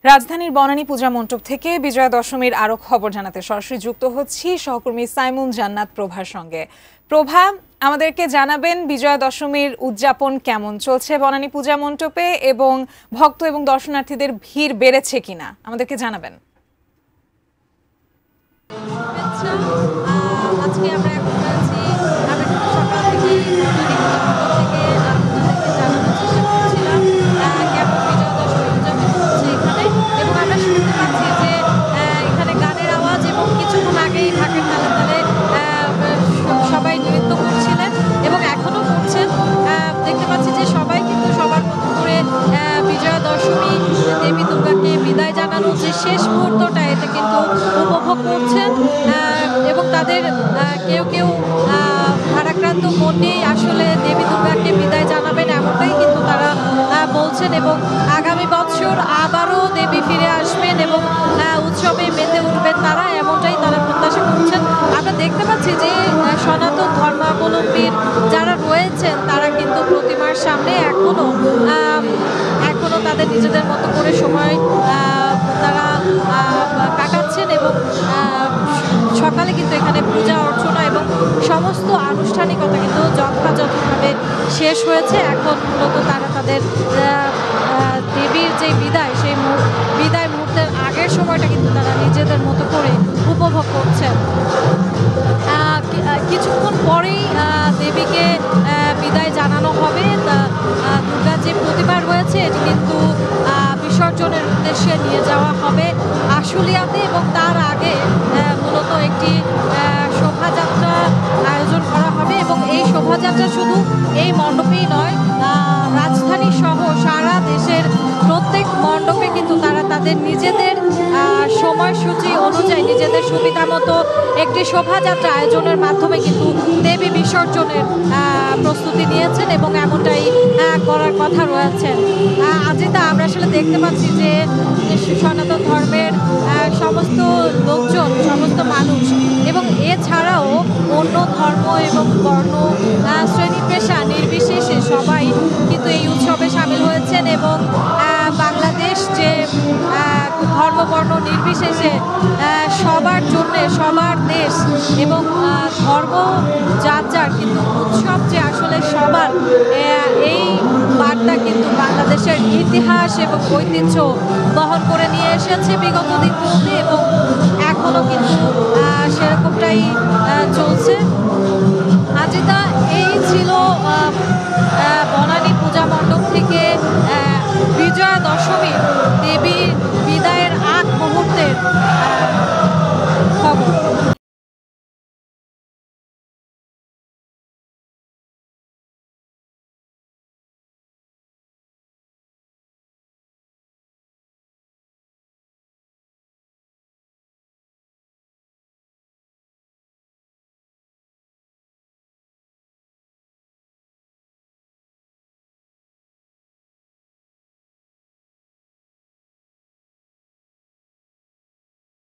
রাজধানীর বনানী পূজা মণ্ডপ থেকে বিজয়া দশমীর আরো খবর জানাতে সরাসরি যুক্ত হচ্ছি সহকর্মী সাইমুন জান্নাত প্রভার সঙ্গে। প্রভা, আমাদেরকে জানাবেন বিজয়া দশমীর উদযাপন কেমন চলছে বনানী পূজা মণ্ডপে এবং ভক্ত এবং দর্শনার্থীদের ভিড় বেড়েছে কিনা আমাদেরকে জানাবেন। আজকে আমরা এখন আছি সকাল থেকে জানানোর চেষ্টা করছিলাম কেমন বিজয়া দশমী উদযাপন হচ্ছে এখানে, এবং আমরা শুনতে পাচ্ছি যে এখানে গানের আওয়াজ এবং কিছুক্ষণ আগেই ঢাকের তালে তালে সবাই নৃত্য করছিলেন এবং এখনো করছেন। দেখতে পাচ্ছি যে সবাই কিন্তু সবার মতো করে বিজয়া দশমী দেবী দুর্গাকে বিদায় জানানোর যে শেষ মুহূর্তটা এটা কিন্তু উপভোগ করছেন এবং তাদের কেউ কেউ ভারাক্রান্ত মন নিয়েই আসলে দেবী দুর্গাকে বিদায় জানাবেন এমনটাই কিন্তু তারা বলছেন, এবং আগামী বছর আবারও দেবী ফিরে আসবেন এবং উৎসবে মেতে উঠবেন তারা, এমনটাই তারা প্রত্যাশা করছেন। আমরা দেখতে পাচ্ছি যে সনাতন ধর্মাবলম্বীর যারা রয়েছেন তারা কিন্তু প্রতিমার সামনে এখনো তাদের নিজেদের মতো করে সময় তারা কাটাচ্ছেন এবং সকালে কিন্তু এখানে পূজা অর্চনা এবং সমস্ত আনুষ্ঠানিকতা কিন্তু যথাযথভাবে শেষ হয়েছে। এখন মূলত তারা তাদের দেবীর যে বিদায় সেই বিদায় মুহূর্তের আগের সময়টা কিন্তু তারা নিজেদের মতো করে উপভোগ করছেন। কিছুক্ষণ পরেই দেবীকে বিদায় জানানো হবে। দুর্গার যে প্রতিমা রয়েছে এটি কিন্তু বিসর্জনের উদ্দেশ্যে নিয়ে যাওয়া হবে আশুলিয়াতে, এবং তার আগে মূলত একটি শোভাযাত্রা আয়োজন করা হবে এবং এই শোভাযাত্রা শুধু এই মণ্ডপেই নয়, রাজধানী সহ সারা দেশের প্রত্যেক মণ্ডপে কিন্তু তারা তাদের নিজেদের সময়সূচি অনুযায়ী নিজেদের সুবিধা মতো একটি শোভাযাত্রা আয়োজনের মাধ্যমে কিন্তু দেবী বিসর্জনের প্রস্তুতি নিয়েছেন এবং এমনটাই করার কথা রয়েছেন। আজিতা আমরা আসলে দেখতে পাচ্ছি যে সনাতন ধর্মের সমস্ত লোকজন, সমস্ত মানুষ এবং এছাড়াও অন্য ধর্ম এবং বর্ণ শ্রেণী পেশা নির্বিশেষে সবাই কিন্তু এই উৎসবে সামিল হয়েছেন এবং বাংলাদেশ যে ধর্ম বর্ণ নির্বিশেষে সবার জন্য সবার দেশ এবং ধর্ম যার যার কিন্তু উৎসব যে আসলে সবার, এই বার্তা কিন্তু বাংলাদেশের ইতিহাস এবং ঐতিহ্য বহন করে নিয়ে এসেছে বিগত দিনগুলোতে এবং এখনও কিন্তু সেরকমটাই চলছে। আজিতা, এই ছিল বনানী পূজা মণ্ডপ থেকে বিজয়া দশমীর